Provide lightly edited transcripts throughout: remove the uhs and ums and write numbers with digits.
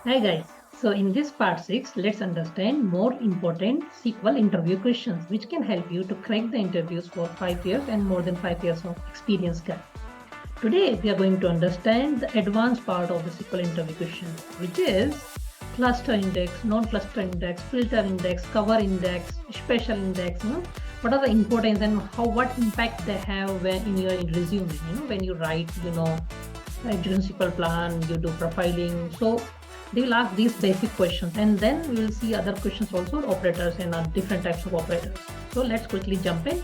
Hi guys. So in this part 6, let's understand more important SQL interview questions which can help you to crack the interviews for 5 years and more than 5 years of experience guys. Today we are going to understand the advanced part of the SQL interview question, which is cluster index, non-cluster index, filter index, cover index, special index, what are the importance and what impact they have when in your resume, when you write, during SQL plan, you do profiling. So they will ask these basic questions, and then we will see other questions also, operators and different types of operators. So let's quickly jump in.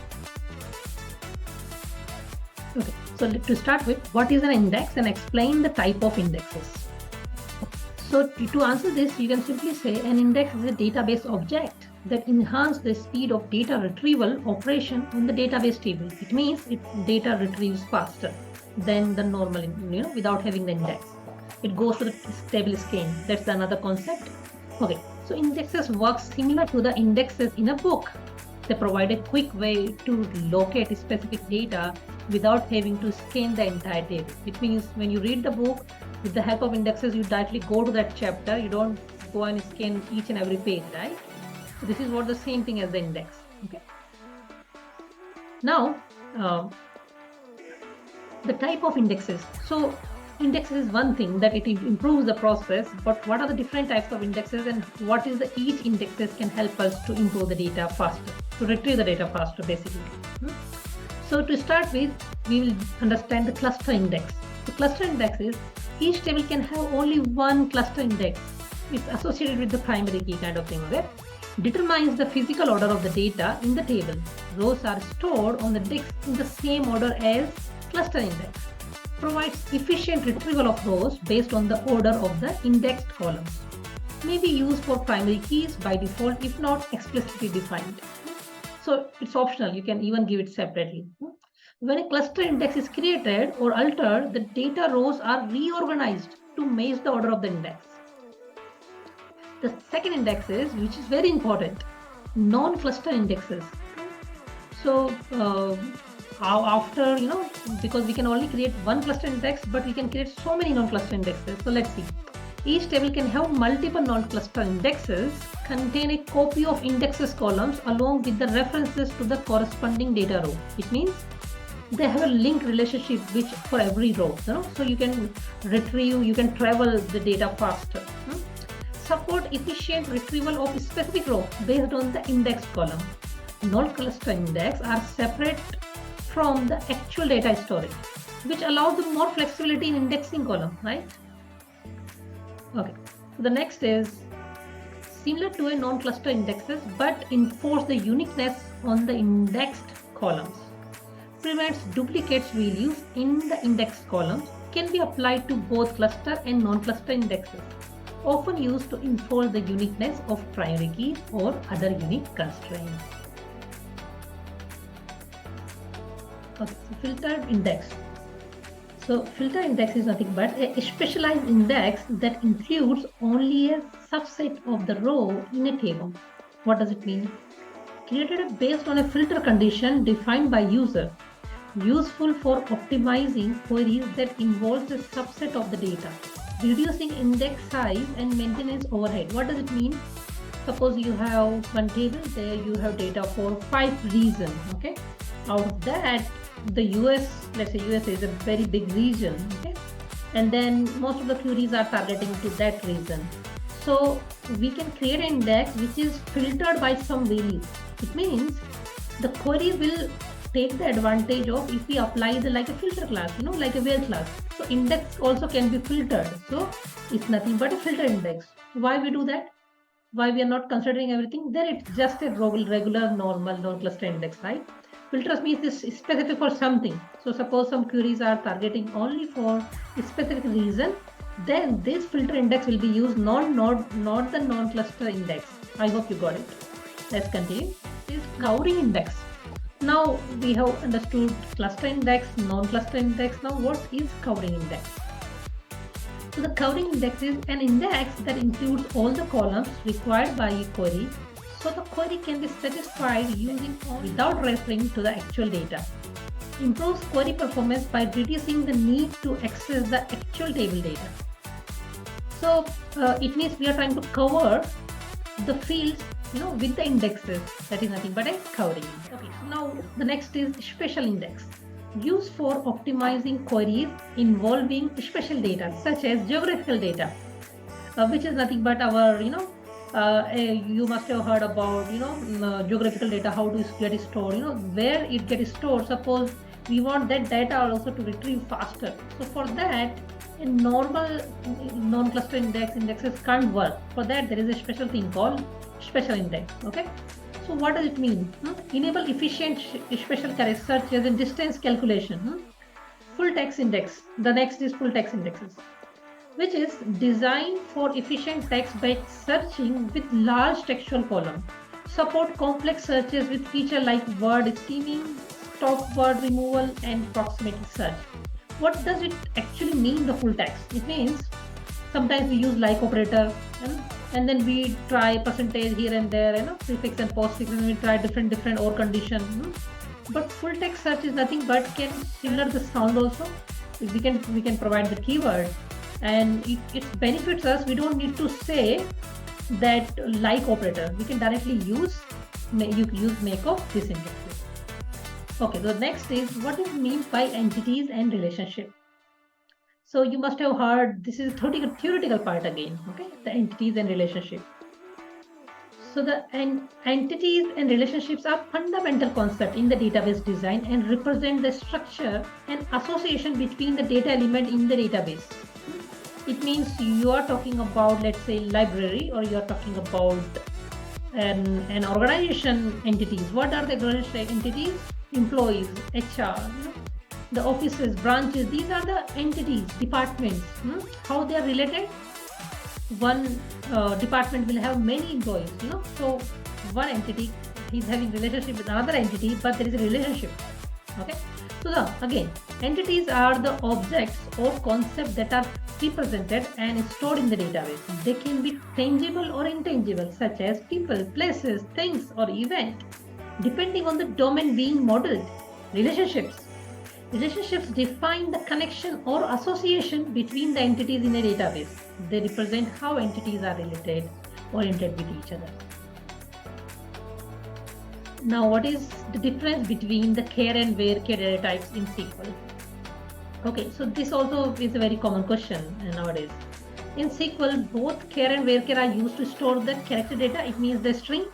Okay, so to start with, what is an index and explain the type of indexes. So to answer this, you can simply say an index is a database object that enhances the speed of data retrieval operation on the database table. It means data retrieves faster than the normal, without having the index. It goes to the table scan. That's another concept. Okay, so indexes work similar to the indexes in a book. They provide a quick way to locate specific data without having to scan the entire table. It means when you read the book, with the help of indexes, you directly go to that chapter. You don't go and scan each and every page, right? So this is what the same thing as the index. Okay. Now, the type of indexes. So indexes is one thing that it improves the process, but what are the different types of indexes and what is the each indexes can help us to improve the data faster, to retrieve the data faster basically. So to start with, we will understand the cluster index. The cluster index is each table can have only one cluster index. It's associated with the primary key kind of thing, okay? Determines the physical order of the data in the table. Rows are stored on the disk in the same order as cluster index. Provides efficient retrieval of rows based on the order of the indexed columns. May be used for primary keys by default if not explicitly defined. So it's optional, you can even give it separately. When a cluster index is created or altered, the data rows are reorganized to match the order of the index. The second index is, which is very important, non-cluster indexes. So after, because we can only create one cluster index, but we can create so many non-cluster indexes. So let's see. Each table can have multiple non-cluster indexes, contain a copy of indexes columns along with the references to the corresponding data row. It means they have a link relationship which for every row, so you can retrieve, you can travel the data faster. Support efficient retrieval of a specific row based on the index column. Non-cluster index are separate from the actual data storage, which allows the more flexibility in indexing column, right? Okay, so the next is similar to a non-cluster indexes, but enforce the uniqueness on the indexed columns. Prevents duplicates values in the indexed columns, can be applied to both cluster and non-cluster indexes. Often used to enforce the uniqueness of primary keys or other unique constraints. Okay, so filtered index. So filter index is nothing but a specialized index that includes only a subset of the row in a table. What does it mean? Created based on a filter condition defined by user. Useful for optimizing queries that involve a subset of the data. Reducing index size and maintenance overhead. What does it mean? Suppose you have one table, there you have data for 5 regions, okay? Out of that, the US, let's say US is a very big region, okay? And then most of the queries are targeting to that region. So we can create an index which is filtered by some value. It means the query will take the advantage of if we apply the like a filter class, like a where class. So index also can be filtered. So it's nothing but a filter index. Why we do that? Why we are not considering everything? Then it's just a regular normal non-cluster index, right? Filters means it's specific for something. So suppose some queries are targeting only for a specific reason, then this filter index will be used, not the non-cluster index. I hope you got it. Let's continue. This is covering index. Now we have understood cluster index, non-cluster index. Now what is covering index? So the covering index is an index that includes all the columns required by a query. So the query can be satisfied using or without referring to the actual data. Improves query performance by reducing the need to access the actual table data. So it means we are trying to cover the fields, with the indexes. That is nothing but a covering. Okay, so now the next is special index, used for optimizing queries involving special data such as geographical data, which is nothing but our, you must have heard about, geographical data, how to get it stored, where it gets stored. Suppose we want that data also to retrieve faster. So for that, a normal non-cluster indexes can't work. For that, there is a special thing called special index. Okay. So what does it mean? Enable efficient special searches and distance calculation. Full text index. The next is full text indexes, which is designed for efficient text by searching with large textual column. Support complex searches with feature like word skimming, stop word removal, and proximity search. What does it actually mean, the full text? It means sometimes we use like operator, and then we try percentage here and there, prefix and postfix, and we try different or condition. But full text search is nothing but can similar the sound also. We can provide the keyword, and it benefits us. We don't need to say that like operator. We can directly use make of this indexes. Okay, the next is what is meant by entities and relationship. So you must have heard, this is theoretical part again. Okay, the entities and relationship. So the entities and relationships are fundamental concept in the database design and represent the structure and association between the data element in the database. It means you are talking about, let's say, library, or you are talking about an organization entities. What are the organization entities? Employees, HR, the offices, branches. These are the entities, departments. How they are related? One department will have many employees, so one entity is having relationship with another entity, but there is a relationship. Okay, so again, entities are the objects or concepts that are represented and stored in the database. They can be tangible or intangible, such as people, places, things, or event, depending on the domain being modeled. Relationships define the connection or association between the entities in a database. They represent how entities are oriented with each other. Now, what is the difference between the char and varchar data types in SQL? Okay, so this also is a very common question nowadays. In SQL, both char and varchar are used to store the character data. It means the string,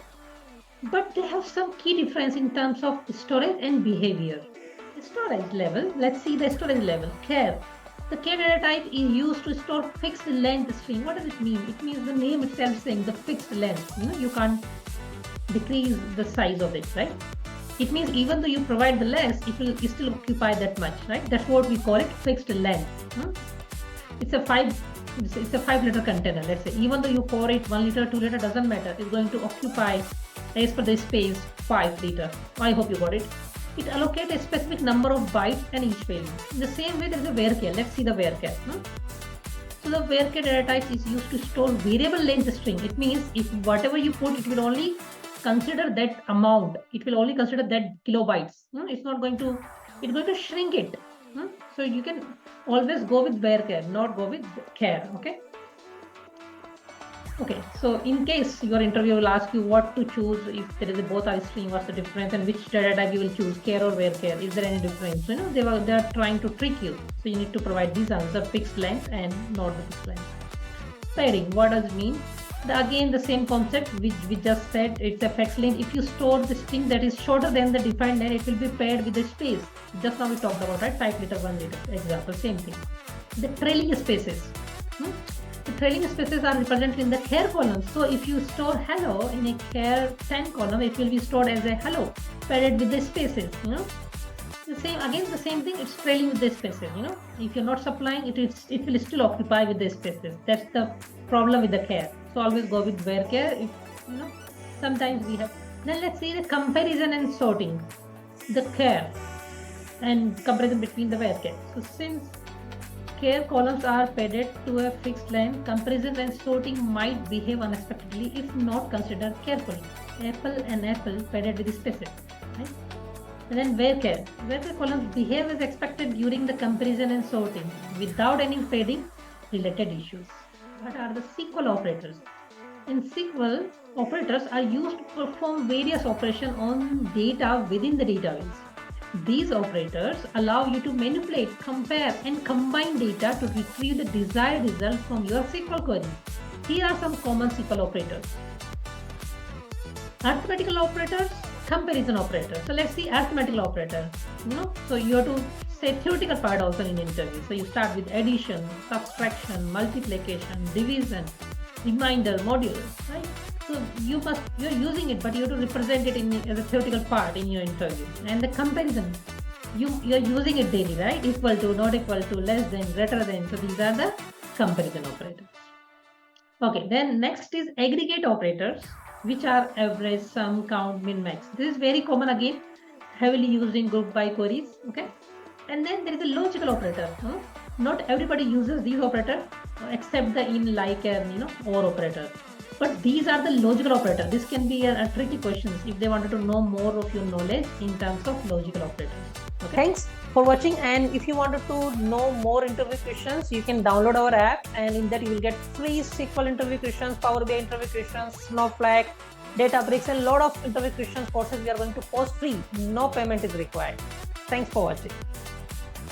but they have some key difference in terms of storage and behavior. Storage level, let's see the storage level. Char. The char data type is used to store fixed length string. What does it mean? It means the name itself saying the fixed length. You can't decrease the size of it, right? It means even though you provide the less, it will still occupy that much, right? That's what we call it, fixed length. It's a 5-liter container. Let's say even though you pour it 1 liter, 2 liter, doesn't matter. It's going to occupy, as per the space, 5 liter. I hope you got it. It allocates a specific number of bytes and each value. In the same way, there is a varchar. Let's see the varchar. So the varchar data type is used to store variable length string. It means if whatever you put, it will only consider that amount. It will only consider that kilobytes. It's not going to. It's going to shrink it. So you can always go with varchar, not go with char. Okay, so in case your interview will ask you what to choose, if there is a both are string, what's the difference, and which data type you will choose, char or varchar, is there any difference? They are trying to trick you. So you need to provide these answers, fixed length and not the fixed length. Pairing, what does it mean? Again, the same concept which we just said, it's a fixed length. If you store the string that is shorter than the defined length, it will be paired with the space. Just now we talked about, right? 5 liter, 1 liter, example, same thing. The trailing spaces. The trailing spaces are represented in the char column. So if you store hello in a char 10 column, it will be stored as a hello, paired with the spaces. The same thing. It's trailing with the spaces. If you're not supplying, it will still occupy with the spaces. That's the problem with the char. So always go with varchar. Sometimes we have. Then let's see the comparison and sorting. The char and comparison between the varchar. So since char columns are padded to a fixed length, comparison and sorting might behave unexpectedly if not considered carefully. Apple and apple padded with spaces. Right? And then varchar columns behave as expected during the comparison and sorting without any padding related issues. What are the SQL operators? In SQL, operators are used to perform various operations on data within the database. These operators allow you to manipulate, compare, and combine data to retrieve the desired result from your SQL query. Here are some common SQL operators. Arithmetical operators, comparison operators. So let's see arithmetical operator. So you have to say theoretical part also in interview. So you start with addition, subtraction, multiplication, division, remainder, modulus, right? So you're using it, but you have to represent it as a theoretical part in your interview. And the comparison, you're using it daily, right? Equal to, not equal to, less than, greater than. So these are the comparison operators. Okay, then next is aggregate operators, which are average, sum, count, min, max. This is very common again, heavily used in group by queries. Okay, and then there is a logical operator. Not everybody uses these operators except the in, like, and or operator. But these are the logical operator. This can be a tricky questions if they wanted to know more of your knowledge in terms of logical operators. Okay. Thanks for watching, and if you wanted to know more interview questions, you can download our app, and in that you will get free SQL interview questions, Power BI interview questions, Snowflake, Databricks, and a lot of interview questions courses we are going to post free. No payment is required. Thanks for watching.